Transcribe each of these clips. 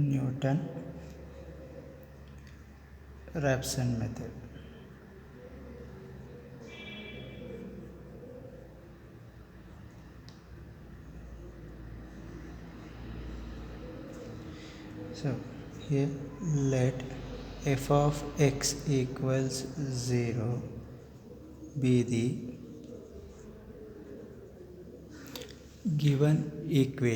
Newton Raphson method. So here let f of x equals 0 be the given equation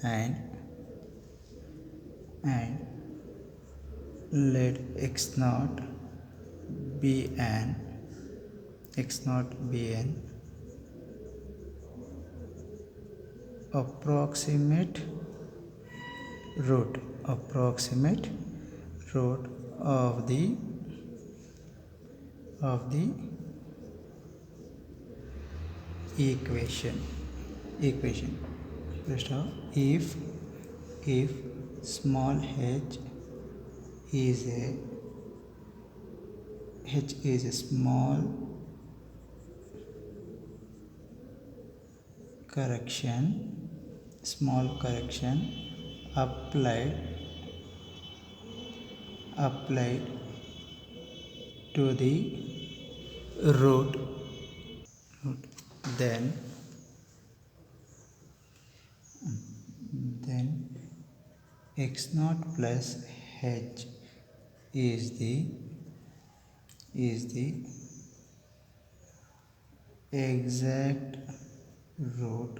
and let be an x naught be an approximate root of the equation. First of all, if small h is a small correction applied to the root, then x naught plus h is the exact root,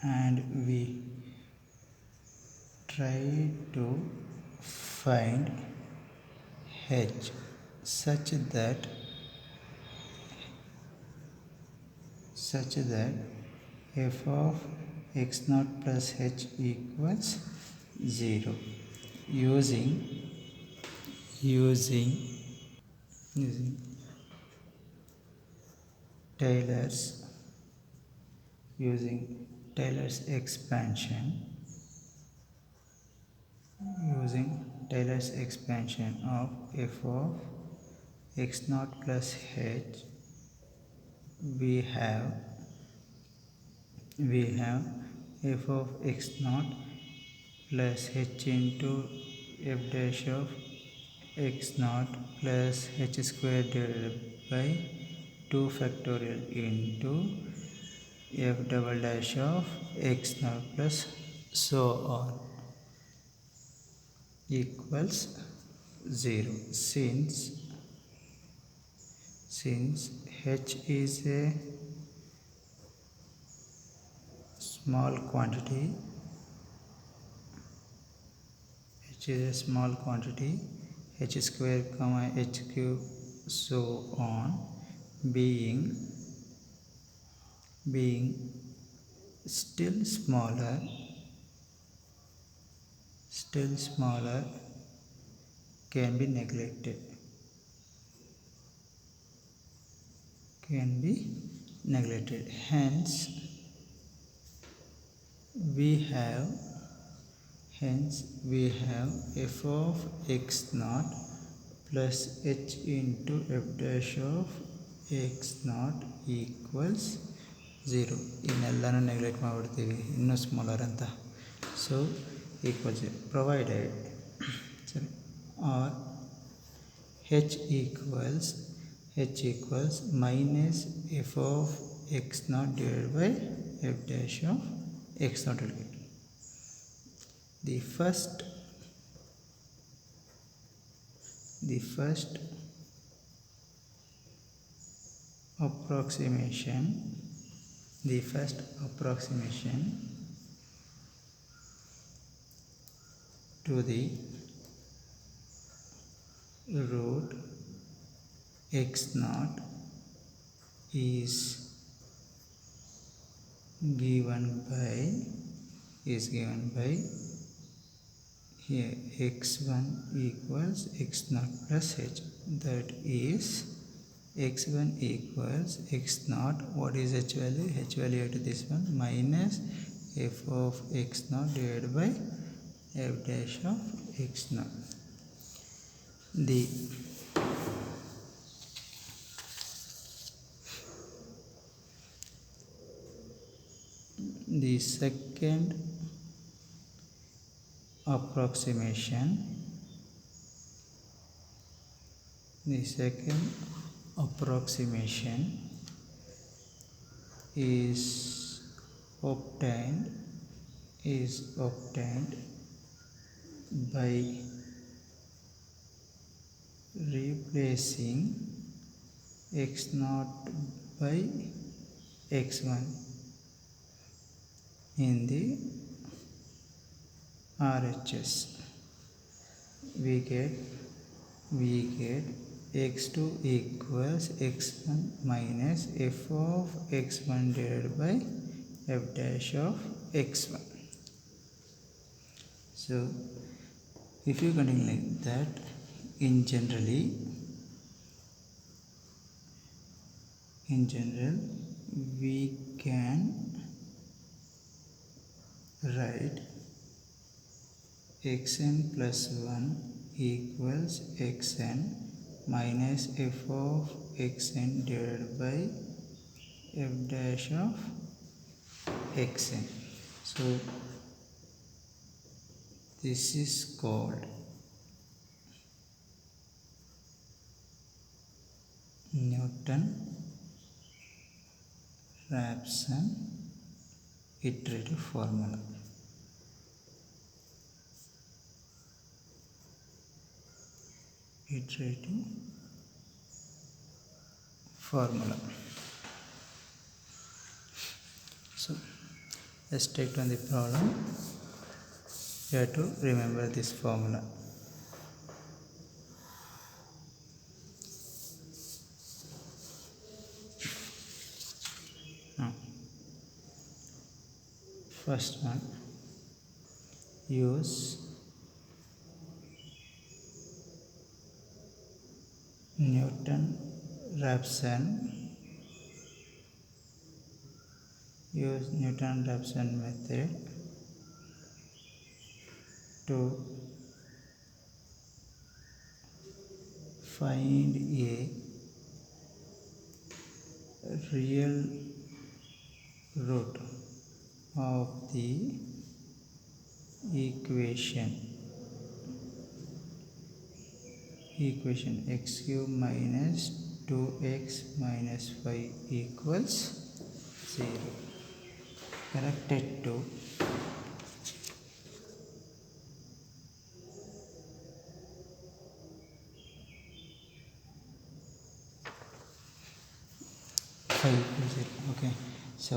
and we try to find h such that f of x naught plus h equals 0 using Taylor's expansion of f of x naught plus h. We have f of x naught plus h into f dash of x naught plus h square divided by 2 factorial into f double dash of x naught plus so on equals 0. Since h is a small quantity, h square comma h cube so on being still smaller can be neglected. Hence we have f of x naught plus h into f dash of x naught equals 0. ಇನ್ನೆಲ್ಲನೂ neglect ಮಾಡಿಬಿಡ್ತೀವಿ, ಇನ್ನೂ smaller ಅಂತ. So equals provided or h equals minus f of x naught divided by f dash of x naught. The first approximation to the root x naught is given by here x1 equals x naught plus h, that is x1 equals x naught. What is h value? H value to this one minus f of x naught divided by f dash of x naught. the second approximation is obtained by replacing x0 by x1 in the RHS. We get x2 equals x1 minus f of x1 divided by f dash of x1. So if you continue like that, in general we can write xn plus 1 equals xn minus f of xn divided by f dash of xn. So this is called Newton-Raphson iterative formula. So let's take on the problem. You have to remember this formula. Now, first one, use Newton-Raphson method to find a real root of the equation x cube minus 2x minus 5 equals 0. Connected to okay. So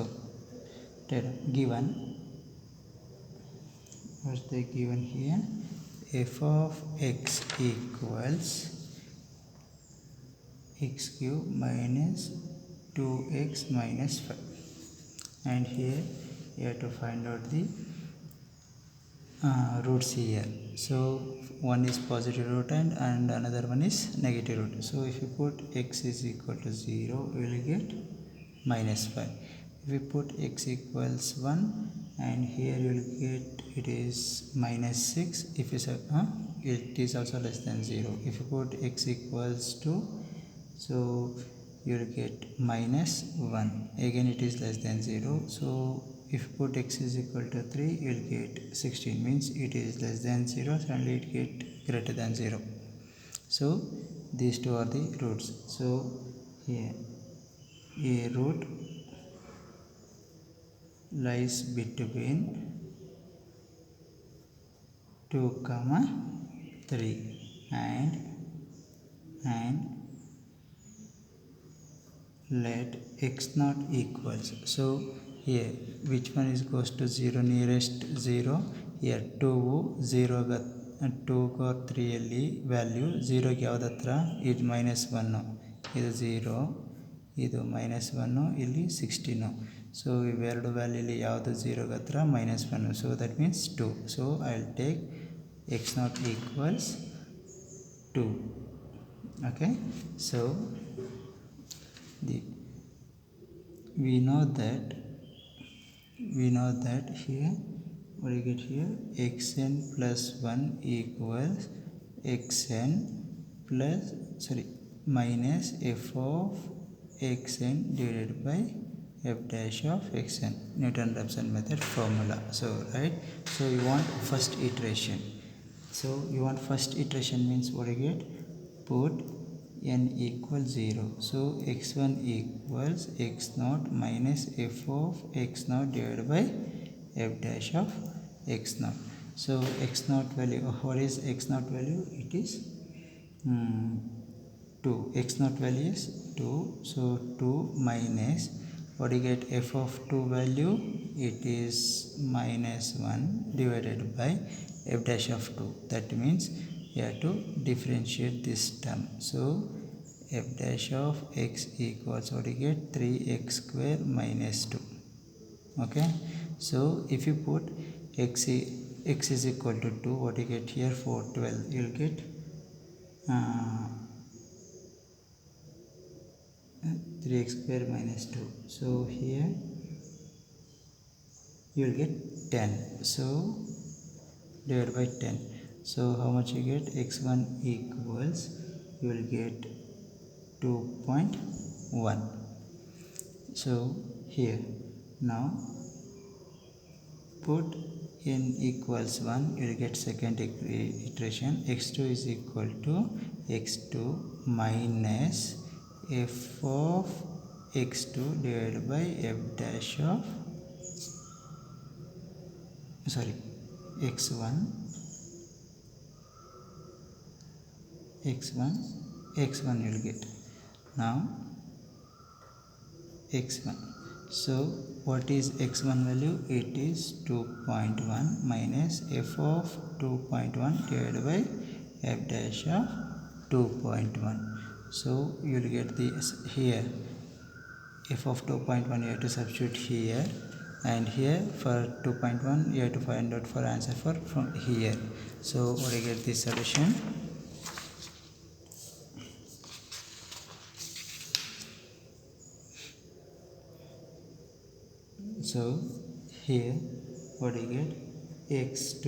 given, what's the given here? F of x equals x cube minus 2x minus 5, and here you have to find out the roots here. So one is positive root and another one is negative root. So if you put x is equal to 0, we will get minus 5. If we put x equals 1, and here you will get it is minus 6. If you say it is also less than 0. If you put x equals 2, so you will get minus 1. Again it is less than 0. So if you put x is equal to 3, you will get 16, means it is less than 0, suddenly it get greater than 0. So these two are the roots. So here a root lies between 2, 3 and let x not equals. So here which one is goes to 0, nearest 0? Here 2 0 ga 2 or 3 ಅಲ್ಲಿ value 0 ಗೆ ಯಾವುದು ಹತ್ರ? ಇದು -1, ಇದು 0, ಇದು -1, ಇಲ್ಲಿ 16. So ಇವೆರಡು ವ್ಯಾಲ್ಯೂಲಿ ಯಾವುದು 0 ಗೆ ಹತ್ರ? -1. So that means 2. So I will take x not equals 2. Okay, so we know that here what do you get here? Xn plus 1 equals xn plus minus f of xn divided by f dash of xn, Newton-Raphson method formula. So right, so you want first iteration. So you want first iteration means what you get, put n equals 0. So x1 equals x naught minus f of x naught divided by f dash of x naught. So x naught value, what is x naught value? It is 2. X naught value is 2. So 2 minus, what do you get, f of 2 value? It is minus 1 divided by f dash of 2. That means you have to differentiate this term. So f dash of x equals, what do you get, 3x square minus 2. Okay, so if you put x is equal to 2, what do you get here? 412. You'll get 3x square minus 2. So here you will get 10. So divided by 10. So how much you get? x1 equals, you will get 2.1. So here now put n equals 1, you will get second iteration. x2 is equal to x2 minus f of x2 divided by f dash of, sorry, x1 you will get now x1. So what is x1 value? It is 2.1 minus f of 2.1 divided by f dash of 2.1. So you will get this here, f of 2.1 you have to substitute here, and here for 2.1 you have to find out for answer for from here. So what do you get this solution? So here what do you get? x2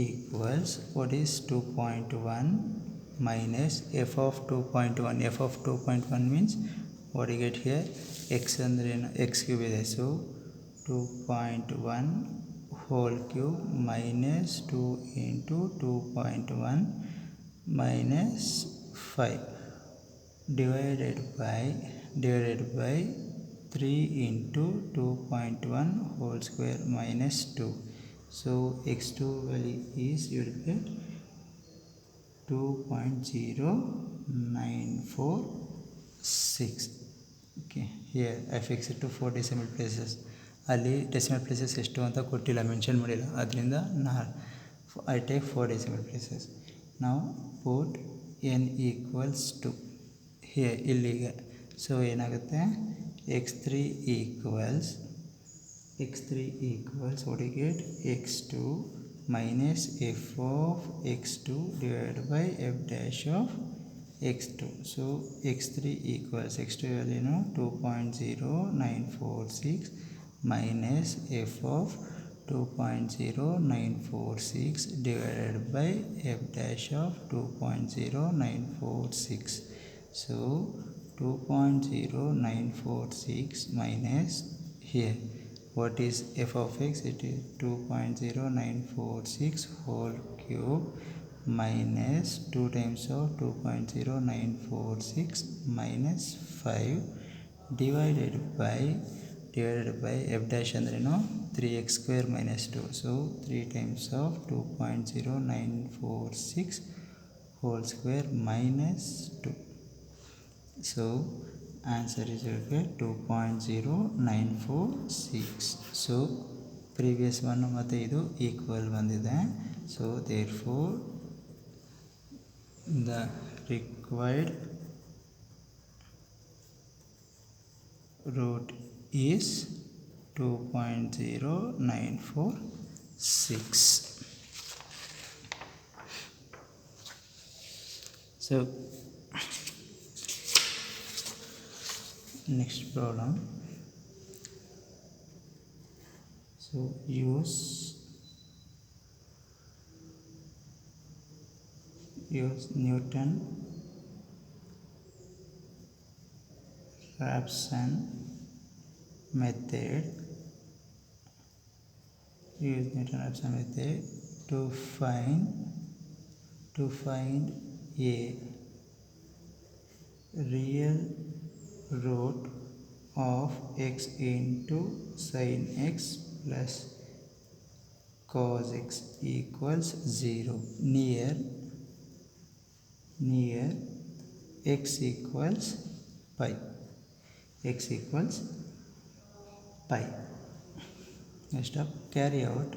equals, what is 2.1 minus f of 2.1. f of 2.1 means what do you get here? X and x cube is, so 2.1 whole cube minus 2 into 2.1 minus 5 divided by 3 into 2.1 whole square minus 2. So x2 value is, you will get 2.0946. Okay, here I fix it to 4 decimal places. Ali decimal places ಎಷ್ಟು ಅಂತ ಕೊಟ್ಟಿಲ್ಲ, mention ಮಾಡಿಲ್ಲ, ಅದರಿಂದ I take 4 decimal places. Now put n equals to here ಇಲ್ಲಿಗೆ. So ಏನಾಗುತ್ತೆ, x3 equals what do you get? x2 minus f of x2 divided by f dash of x2. So x3 equals, x2 value 2.0946 minus f of 2.0946 divided by f dash of 2.0946. So 2.0946 minus here, what is f of x? It is 2.0946 whole cube minus 2 times of 2.0946 minus 5 divided by f dash andre 3x square minus 2. So 3 times of 2.0946 whole square minus 2. So answer is 2.0946. So previous one ಮತ್ತೆ ಇದು equal ಬಂದಿದೆ. So therefore the required root is 2.0946. So next problem. So use Newton Raphson method, use Newton Raphson method to find a real root of x into sin x plus cos x equals 0 near x equals pi. Next up, carry out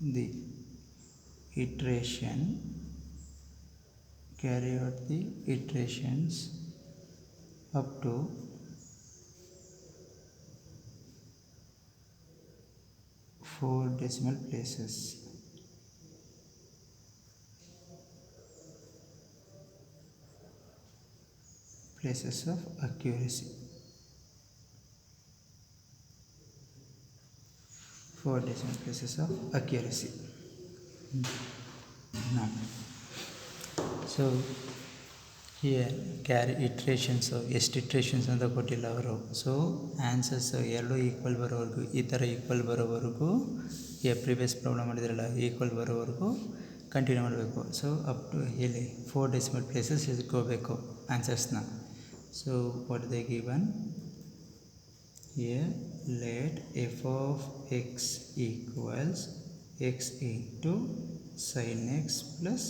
the iterations up to 4 decimal places. Places of accuracy. 4 decimal places of accuracy. Now, so here carry iterations ಎಷ್ಟು iterations ಅಂತ ಕೊಟ್ಟಿಲ್ಲ ಅವರು. So answers ಎರಡು equal ಬರೋವರೆಗೂ, ಈ ಥರ equal ಬರೋವರೆಗೂ, previous problem ಮಾಡಿದ್ರಲ್ಲ ಈಕ್ವಲ್ ಬರೋವರೆಗೂ ಕಂಟಿನ್ಯೂ ಮಾಡಬೇಕು. ಸೊ ಅಪ್ ಟು ಇಲ್ಲಿ 4 ಡೆಸಿಮಲ್ ಪ್ಲೇಸಸ್ ಇಟ್ಕೋಬೇಕು ಆನ್ಸರ್ಸ್ನ. So what they given here, let f of x equals x into sin x plus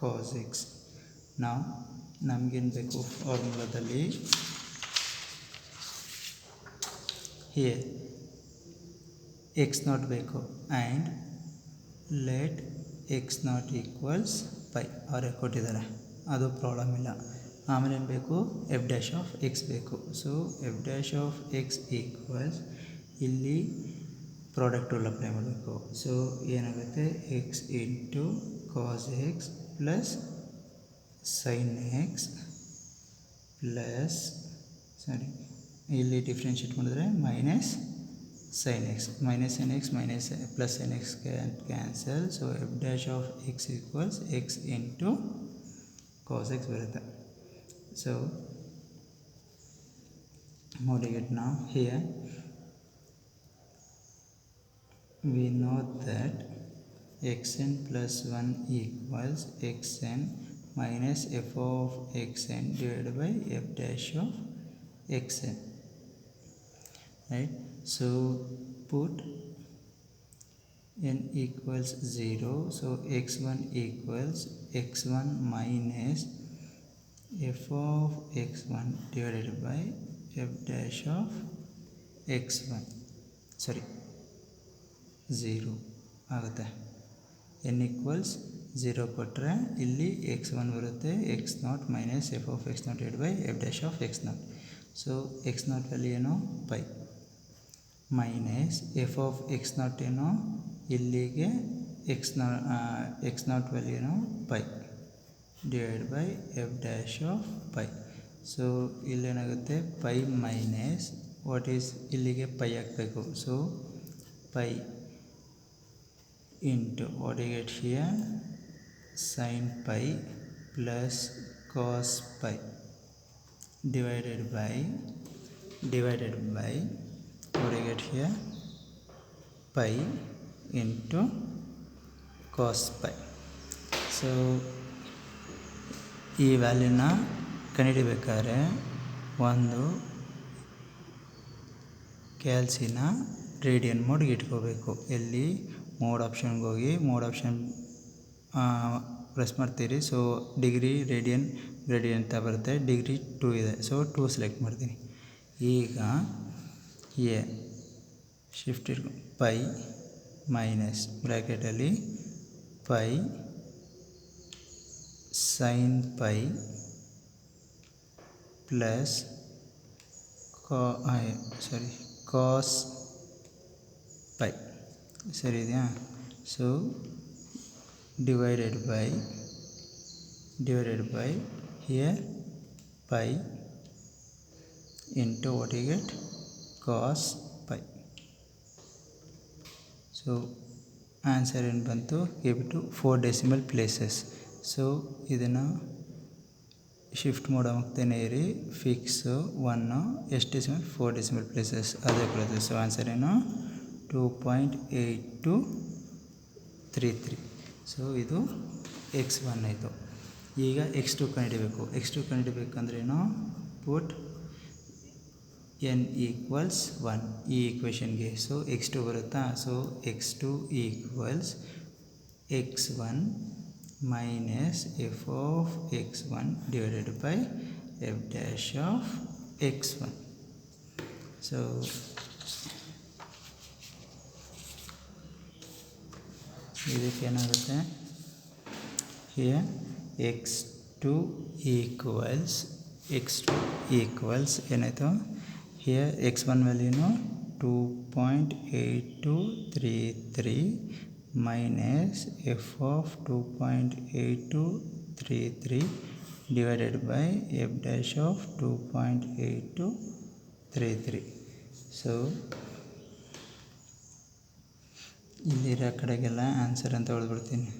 cos x. now ನಮಗೇನು ಬೇಕು ಫಾರ್ಮುಲಾದಲ್ಲಿ here x naught ಬೇಕು and let x naught equals pi ಅವರೇ ಕೊಟ್ಟಿದ್ದಾರೆ, ಅದು problem ಇಲ್ಲ. ಆಮೇಲೆ ಏನು ಬೇಕು, ಎಫ್ ಡ್ಯಾಶ್ ಆಫ್ ಎಕ್ಸ್ ಬೇಕು. So F dash of X equals ಇಲ್ಲಿ ಪ್ರಾಡಕ್ಟ್ ರೂಲ್ ಅಪ್ಲೈ ಮಾಡಬೇಕು. ಸೊ ಏನಾಗುತ್ತೆ, X into cos X plus sine X plus ಇಲ್ಲಿ ಡಿಫ್ರೆನ್ಷಿಯೇಟ್ ಮಾಡಿದ್ರೆ minus sin x, minus sin x minus plus sin x can cancel. So f dash of x equals x into cos x ಬರುತ್ತೆ. So how do you get now? Here we know that xn plus 1 equals xn minus f of xn divided by f dash of xn, right? So put n equals 0, so x1 equals x1 minus f of x1 divided by f dash of x1 0 ಆಗುತ್ತೆ. n equals 0 ಕೊಟ್ಟರೆ ಇಲ್ಲಿ x1 ಬರುತ್ತೆ, x0 minus f of x0 divided by f dash of x0. So x0 value ಏನು pi minus f of x naught ಏನು ಇಲ್ಲಿಗೆ x naught value ಏನು pi divide by f dash of pi. So ಇಲ್ಲೇನಾಗುತ್ತೆ pi minus what is ಇಲ್ಲಿಗೆ pi ಹಾಕಬೇಕು. So pi into what you get here sine pi plus cos pi divided by what do you get here, pi into cos pi. So ಈ ವ್ಯಾಲ್ಯೂನ ಕಂಡುಹಿಡಿಬೇಕಾದ್ರೆ ಒಂದು ಕ್ಯಾಲ್ಸಿನ radian ಮೋಡ್ಗೆ ಇಟ್ಕೋಬೇಕು. ಎಲ್ಲಿ mode ಆಪ್ಷನ್ಗೆ ಹೋಗಿ mode option press ಮಾಡ್ತೀರಿ. So degree radian ಗ್ರೇಡಿಯನ್ ಅಂತ ಬರುತ್ತೆ, degree 2 ಇದೆ. ಸೊ 2 ಸೆಲೆಕ್ಟ್ ಮಾಡ್ತೀನಿ. ಈಗ ಎ ಶಿಫ್ಟ್ ಪೈ ಮೈನಸ್ ಬ್ರ್ಯಾಕೆಟಲ್ಲಿ pi sine pi plus cos pi ಸರಿ ಇದೆಯಾ. So divided by here pi into what you get, cos pi. So answer ಏನು ಬಂತು, keep it to 4 decimal places. So ಇದನ್ನು shift ಮಾಡೋಗ್ತೇನೆ ಇರಿ fix 1 ಎಷ್ಟು decimal 4 decimal places ಅದೇ ಬರುತ್ತೆ. ಸೊ ಆನ್ಸರ್ ಏನು 2.8233. ಸೊ ಇದು x1 ಆಯಿತು. ಈಗ x2 ಕಂಡುಹಿಡಿಬೇಕು. x2 ಕಂಡುಹಿಡಿಬೇಕಂದ್ರೇನು ಪುಟ್ n ಈಕ್ವಲ್ಸ್ 1 ಈ ಈಕ್ವೇಷನ್ಗೆ. ಸೊ x2 ಬರುತ್ತಾ. So x2 equals x1 minus f of x1 divided by f dash of x1. So ಇದಕ್ಕೇನಾಗುತ್ತೆ here x2 equals ಏನಾಯಿತು here x1 ವ್ಯಾಲ್ಯೂನು 2.8233 minus f of 2.8233 divided by f dash of 2.8233. So ಇಲ್ಲಿರೋ ಕಡೆಗೆಲ್ಲ answer ಅಂತ ಹೊಡೆದ್ಬಿಡ್ತೀನಿ.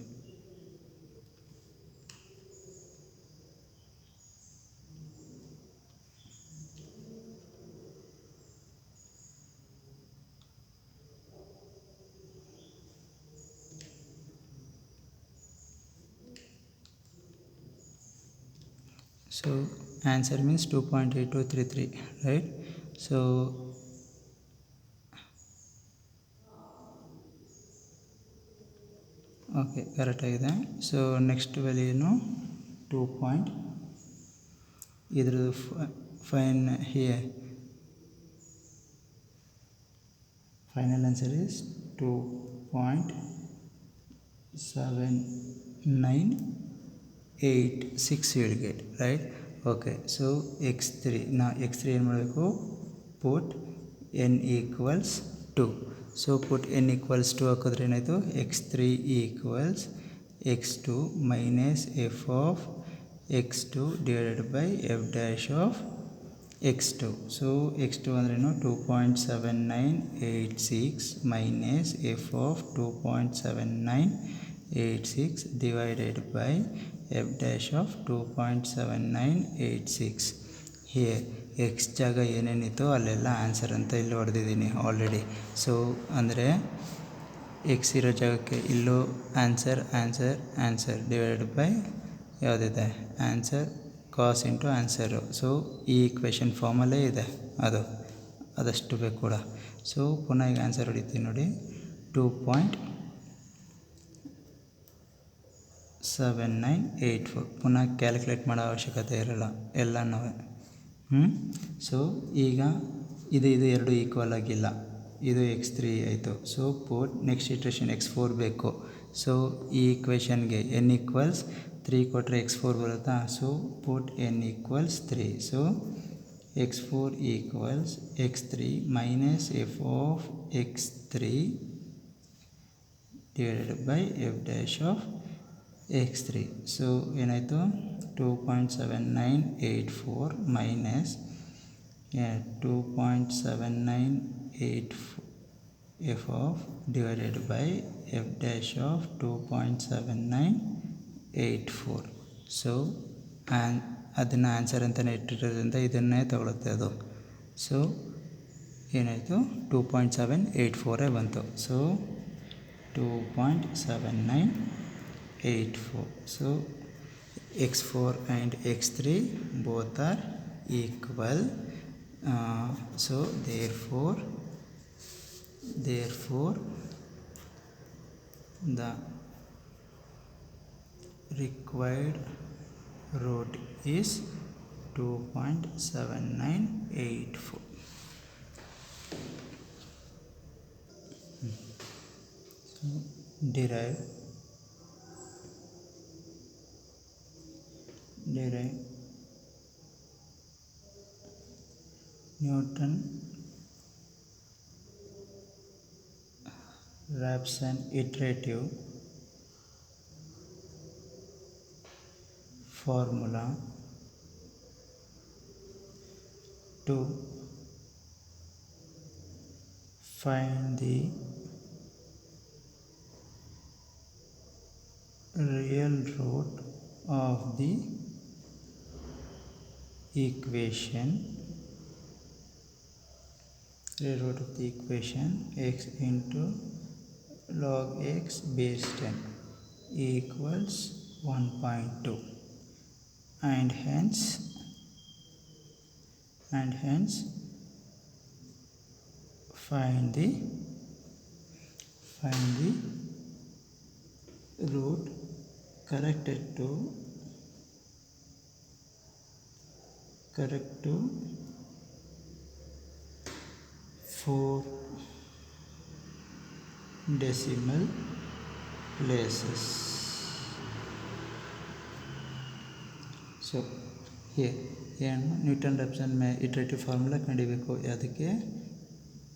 So answer means 2.8233, right? So okay, correct ಆಗಿದೆ. So next value ಏನು 2. ಇದ್ರದ್ದು fine here final answer is 2.7986 you will get, right? Okay, so x3 now x3 ಏನು ಮಾಡಬೇಕು put n equals 2. So put n equals 2 ಹಾಕಿದ್ರೆ ಏನಾಯಿತು x3 equals x2 minus f of x2 divided by f dash of x2. So x2 ಅಂದ್ರೇನು 2.7986 minus f of 2.7986 divided by f dash of 2.7986. Here X ಜಾಗ ಏನೇನಿತ್ತು ಅಲ್ಲೆಲ್ಲ answer ಅಂತ ಇಲ್ಲಿ ಹೊಡೆದಿದ್ದೀನಿ already. So ಅಂದರೆ ಎಕ್ಸ್ ಇರೋ ಜಾಗಕ್ಕೆ ಇಲ್ಲೂ ಆನ್ಸರ್ ಡಿವೈಡೆಡ್ ಬೈ ಯಾವುದಿದೆ answer cos into answer. So ಈ ಈಕ್ವೇಷನ್ ಫಾರ್ಮಲ್ಲೇ ಇದೆ ಅದಷ್ಟು ಬೇಕು ಕೂಡ. ಸೊ ಪುನಃ ಈಗ ಆನ್ಸರ್ ಹೊಡಿತೀನಿ ನೋಡಿ 2.7984. ಪುನಃ ಕ್ಯಾಲ್ಕುಲೇಟ್ ಮಾಡೋ ಅವಶ್ಯಕತೆ ಇರಲ್ಲ ಎಲ್ಲನೂ. ಸೊ ಈಗ ಇದು ಎರಡು ಈಕ್ವಲ್ ಆಗಿಲ್ಲ, ಇದು x3 ಆಯಿತು. So put next iteration x4 ಬೇಕು. ಸೊ ಈ ಈಕ್ವೇಷನ್ಗೆ n ಈಕ್ವಲ್ಸ್ 3 ಕೊಟ್ಟರೆ x4 ಬರುತ್ತಾ. So put n equals 3. So x4 equals x3 minus f of x3 divided by f dash of x3. So ಏನಾಯಿತು 2.7984 minus 2.7984 f half divided by f dash of 2.7984. So ಅದನ್ನು answer ಅಂತಲೇ ಇಟ್ಟಿರೋದ್ರಿಂದ ಇದನ್ನೇ ತಗೊಳುತ್ತೆ ಅದು. So ಏನಾಯಿತು 2.784 ಬಂತು. So 2.7984. So x4 and x3 both are equal. So therefore the required root is 2.7984. So derive Newton Raphson iterative formula to find the real root of the equation, rewrote of the equation x into log x base 10 equals 1.2, and hence find the root corrected to 4 decimal places. So here ಏನು Newton Raphson ಇಟ್ರೇಟಿವ್ formula ಕಂಡಿಬೇಕು ಅದಕ್ಕೆ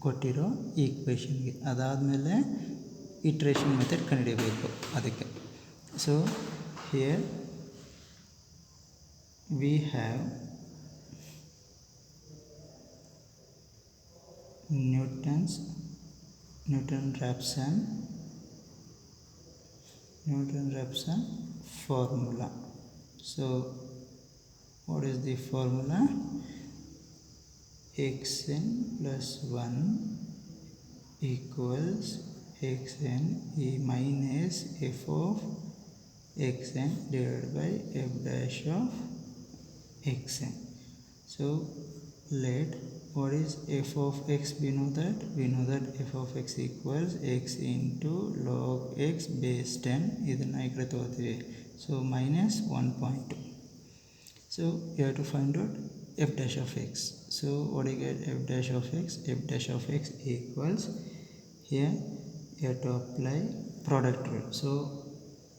ಕೊಟ್ಟಿರೋ ಈಕ್ವೇಷನ್ಗೆ. ಅದಾದಮೇಲೆ iteration method ಕಂಡುಹಿಡಿಯಬೇಕು ಅದಕ್ಕೆ. So here we have Newton Raphson formula. So what is the formula? xn plus 1 equals xn minus f of xn divided by f dash of xn. So let what is f of x? We know that f of x equals x into log x base 10. ಇದನ್ನು ಈ ಕಡೆ ತಗೋತೀವಿ. So minus 1.2. So you have to find out f dash of x. So what do you get? F dash of x. F dash of x equals, here you have to apply product rule. So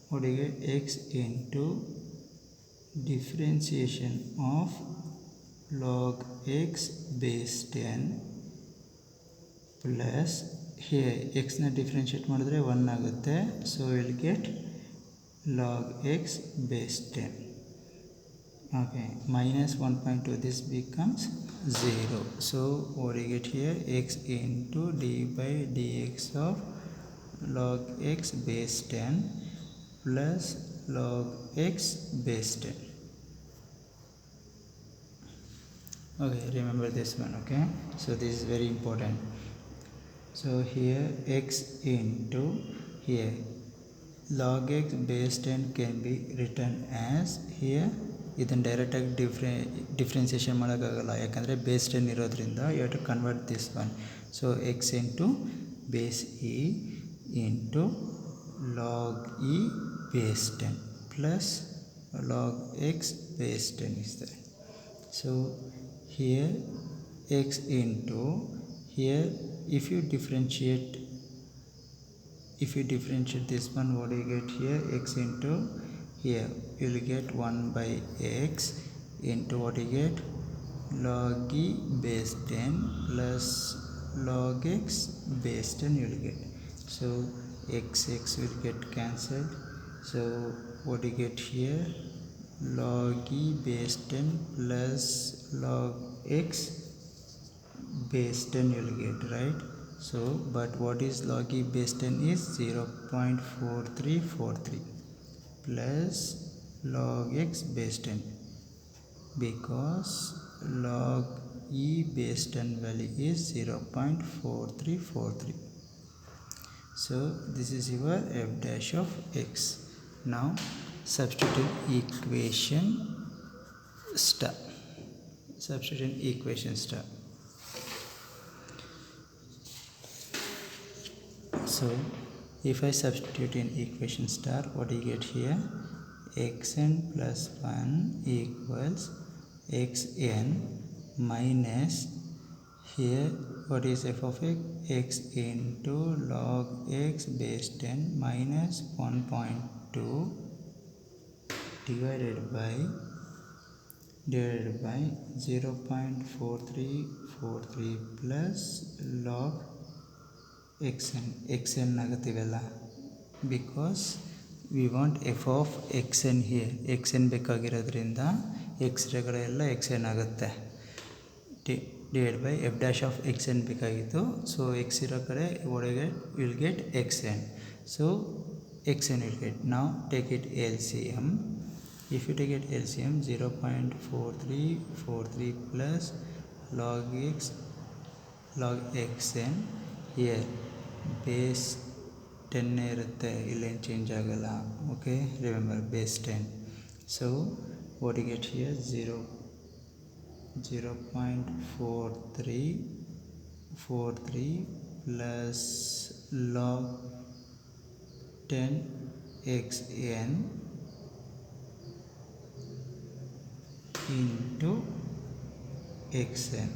what do you get? X into differentiation of log x base 10 plus, here x na differentiate ಮಾಡಿದ್ರೆ 1 ಆಗುತ್ತೆ. So we will get log x base 10. Okay, minus 1.2, this becomes 0. So what do you get here? X into d by dx of log x base 10 plus log x base 10. Okay, remember this one. Okay, so this is very important. So here x into, here log x base 10 can be written as, here ಇದನ್ನು ಡೈರೆಕ್ಟಾಗಿ differentiation ಮಾಡೋಕ್ಕಾಗಲ್ಲ, ಯಾಕಂದರೆ base 10 ಇರೋದ್ರಿಂದ you have to convert this one. So X into base E into log E base 10 plus log X base 10 is there. So here x into, here if you differentiate this one, what do you get here? X into, here you will get 1 by x into, what you get? Log e base 10 plus log x base 10 you will get. So x will get cancelled. So what you get here? Log e base 10 plus log x base 10 you will get, right? So but what is log e base 10 is 0.4343 plus log x base 10, because log e base 10 value is 0.4343. So this is your f dash of x. Now substitute equation star. So if I substitute in equation star, what do you get here? Xn plus 1 equals xn minus, here what is f of x? X into log x base 10 minus 1.2 divided by 0.4343 plus log xn ಆಗುತ್ತಿವೆಲ್ಲ, because we want f of xn here. xn ಬೇಕಾಗಿರೋದ್ರಿಂದ x ಕಡೆ ಎಲ್ಲ xn ಆಗುತ್ತೆ, divided by f dash of xn ಬೇಕಾಗಿತ್ತು. So x ಇರೋ ಕಡೆ ಒಳಗೆ will get xn. So xn will get. Now take it LCM. If you take it LCM, 0.4343 plus log xn, here base 10 irutte, illen change agala. Okay, remember base 10. So what you get here, 0.4343 plus log 10 xn into xn,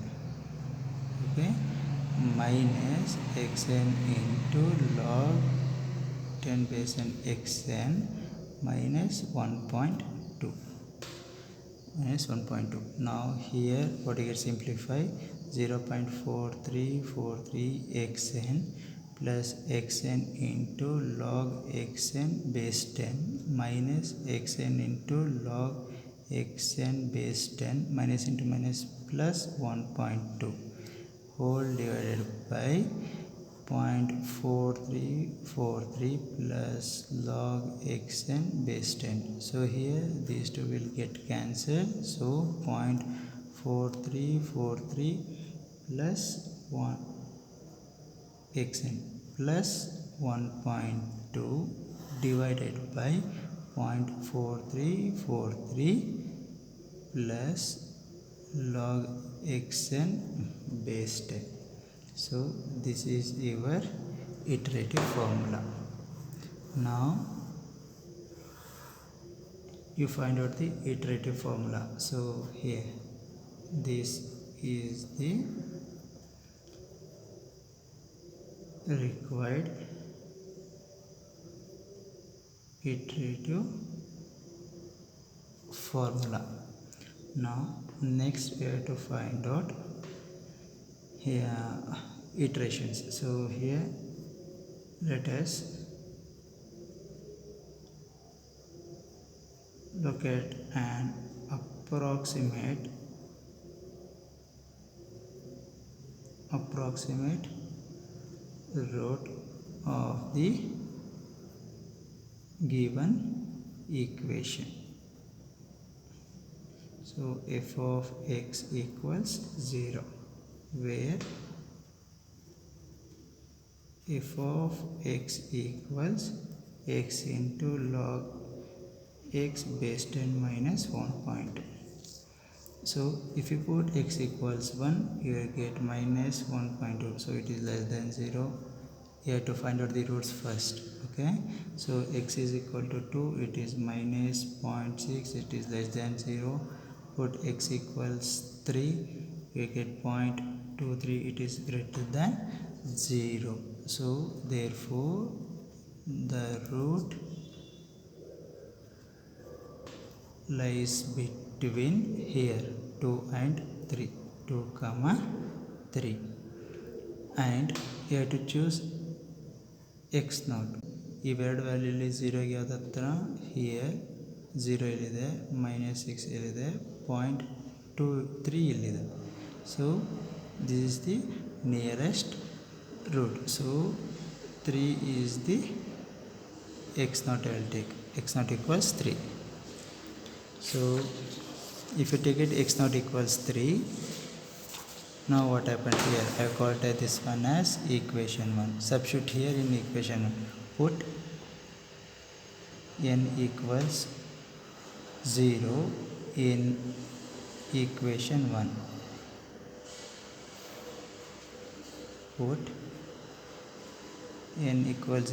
okay, minus xn into log 10 base n xn minus 1.2. Now here what you get, simplify, 0.4343 xn plus xn into log xn base 10 minus xn into log xn base 10 minus into minus plus 1.2 whole divided by 0.4343 plus log xn base 10. So here these two will get cancelled. So 0.4343 plus 1 xn plus 1.2 divided by 0.4343 plus log xn base 10. So this is your iterative formula. Now you find out the iterative formula. So here this is the required iterative formula. Now next we have to find out here iterations. So here let us look at an approximate root of the given equation. So f of x equals 0, where f of x equals x into log x base 10 minus 1.2. So if you put x equals 1, you will get minus 1.2. So it is less than 0. You have to find out the roots first. Okay, so x is equal to 2, it is minus 0.6, it is less than 0. Put x equals 3, you get 0.23, it is greater than 0. So therefore the root lies between here 2 and 3, 2 comma 3, and you have to choose x naught. ಇವೆರಡು ವ್ಯಾಲ್ಯೂಲಿ 0 ಗೆ ಯಾವ್ದು ಹತ್ರ, here 0 ಇಲ್ಲಿದೆ, -6 ಇಲ್ಲಿದೆ, 0.23 ಇಲ್ಲಿದೆ. So this is the nearest root. So 3 is the x naught. I will take x naught equals 3. So if you take it x naught equals 3, now what happened here, I have called this one as equation 1. Substitute here in equation 1, put n equals 0 in equation 1, put n equals 0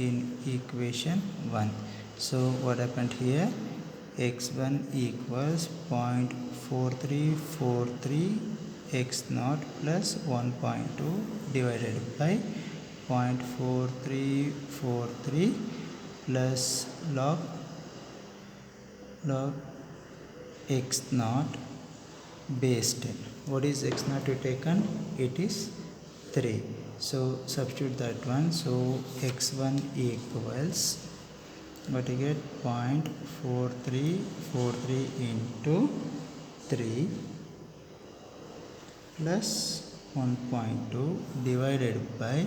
in equation 1. So what happened here, x1 equals 0.4343 x naught plus 1.2 divided by 0.4343 plus log x naught base 10. What is x naught you taken? It is 3. So substitute that one. So x1 equals, what you get, 0.4343 into 3 plus 1.2 divided by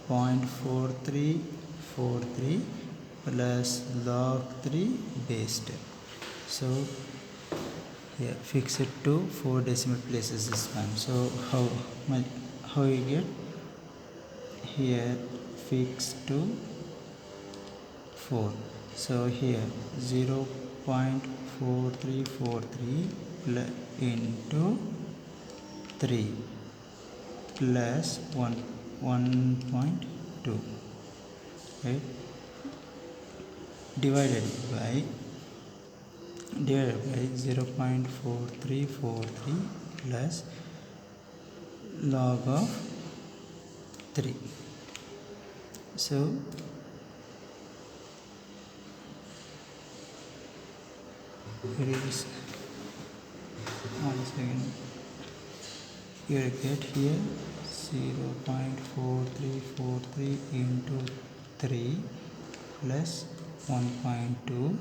0.4343 plus log 3 base 10. So here fix it to 4 decimal places this one. So how you get here fix to 4. So here 0.4343 into 3 plus 1.2, right, divided by 0.4343 plus log of 3. So it is, once again you get here 0.4343 into 3 plus 1.2,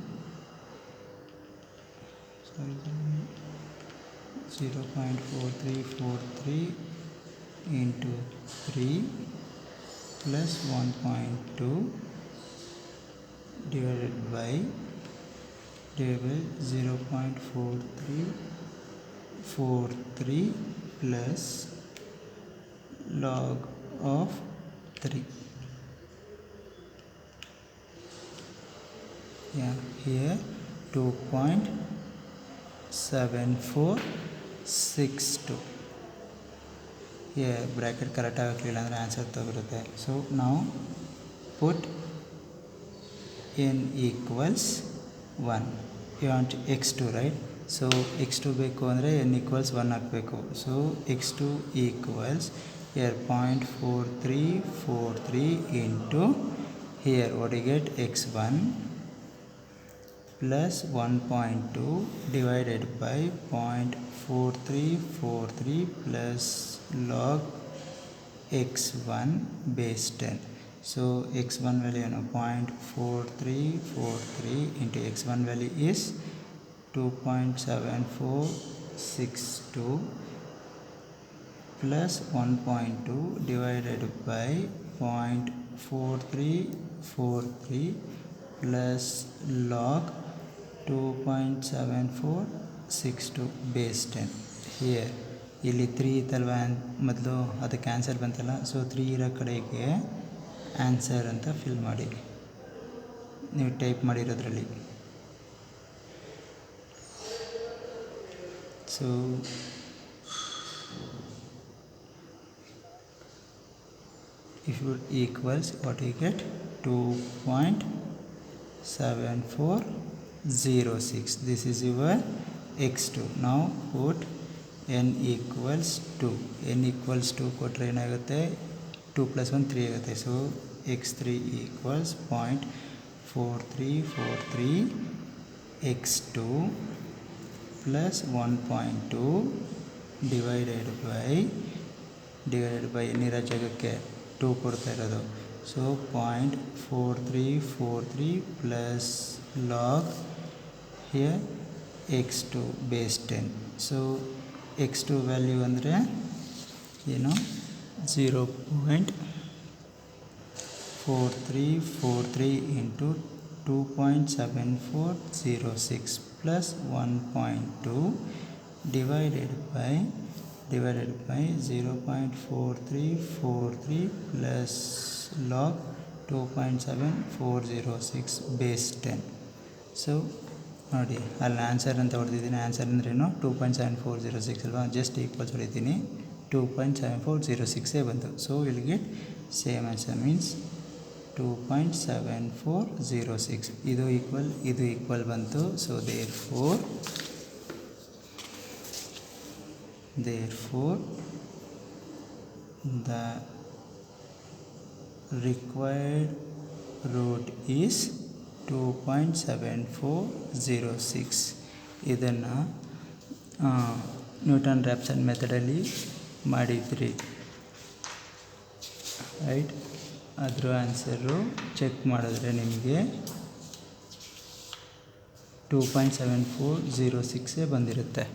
0.4343 into 3 plus 1.2 divided by 0.4343 plus log of 3. Yeah, here 2.7462. Here bracket correct agakliಲ್ಲ ಅಂದ್ರೆ answer ತಗೊರುತ್ತೆ. So now put n equals 1. You want x2, right? So x2 ಬೇಕು ಅಂದರೆ n equals 1 ಹಾಕಬೇಕು. So x2 equals here 0.4343 into here what you get x1 plus 1.2 divided by 0.4343 plus log x1 base 10. So x1 value 0.4343 into x1 value is 2.7462 plus 1.2 divided by 0.4343 plus log 2.7462 base 10. Here ಇಲ್ಲಿ 3 ಇತ್ತಲ್ವ ಮೊದಲು ಅದಕ್ಕೆ answer ಬಂತಲ್ಲ. So 3 ಇರೋ ಕಡೆಗೆ answer ಅಂತ fill ಮಾಡಿ ನೀವು type ಮಾಡಿರೋದ್ರಲ್ಲಿ. So if you equals what you get 2.7406. This is your x2. Now put n equals 2. n equals 2 ಕೊಟ್ಟರೆ ಏನಾಗುತ್ತೆ, 2 plus 1 3 ಆಗುತ್ತೆ. So x3 equals 0.4343 x2 plus 1.2 divided by ಏನಿರೋ ಜಾಗಕ್ಕೆ 2 ಕೊಡ್ತಾ ಇರೋದು. So 0.4343 plus log here x2 base 10. So x2 value ಅಂದರೆ ಏನು, 0.4343 into 2.7406 plus 1.2 divided by 0.4343 plus log 2.7406 base 10. So ನೋಡಿ ಅಲ್ಲಿ ಆನ್ಸರ್ ಅಂತ ಹೊಡೆದಿದ್ದೀನಿ. ಆನ್ಸರ್ ಅಂದ್ರೇನು 2.7406 ಅಲ್ವಾ, ಜಸ್ಟ್ ಈಕ್ವಲ್ಸ್ ಹೊಡಿತೀನಿ 2.7406 ಬಂತು. So will get same answer means 2.7406. ಇದು ಈಕ್ವಲ್ ಬಂತು. So therefore the required root is 2.7406. ಇದನ್ನು ನ್ಯೂಟನ್ ರ್ಯಾಪ್ಸನ್ ಮೆಥಡಲ್ಲಿ ಮಾಡಿದ್ರಿ, ರೈಟ್. ಅದರ ಆನ್ಸರು ಚೆಕ್ ಮಾಡಿದ್ರೆ ನಿಮಗೆ 2.7406 ಬಂದಿರುತ್ತೆ.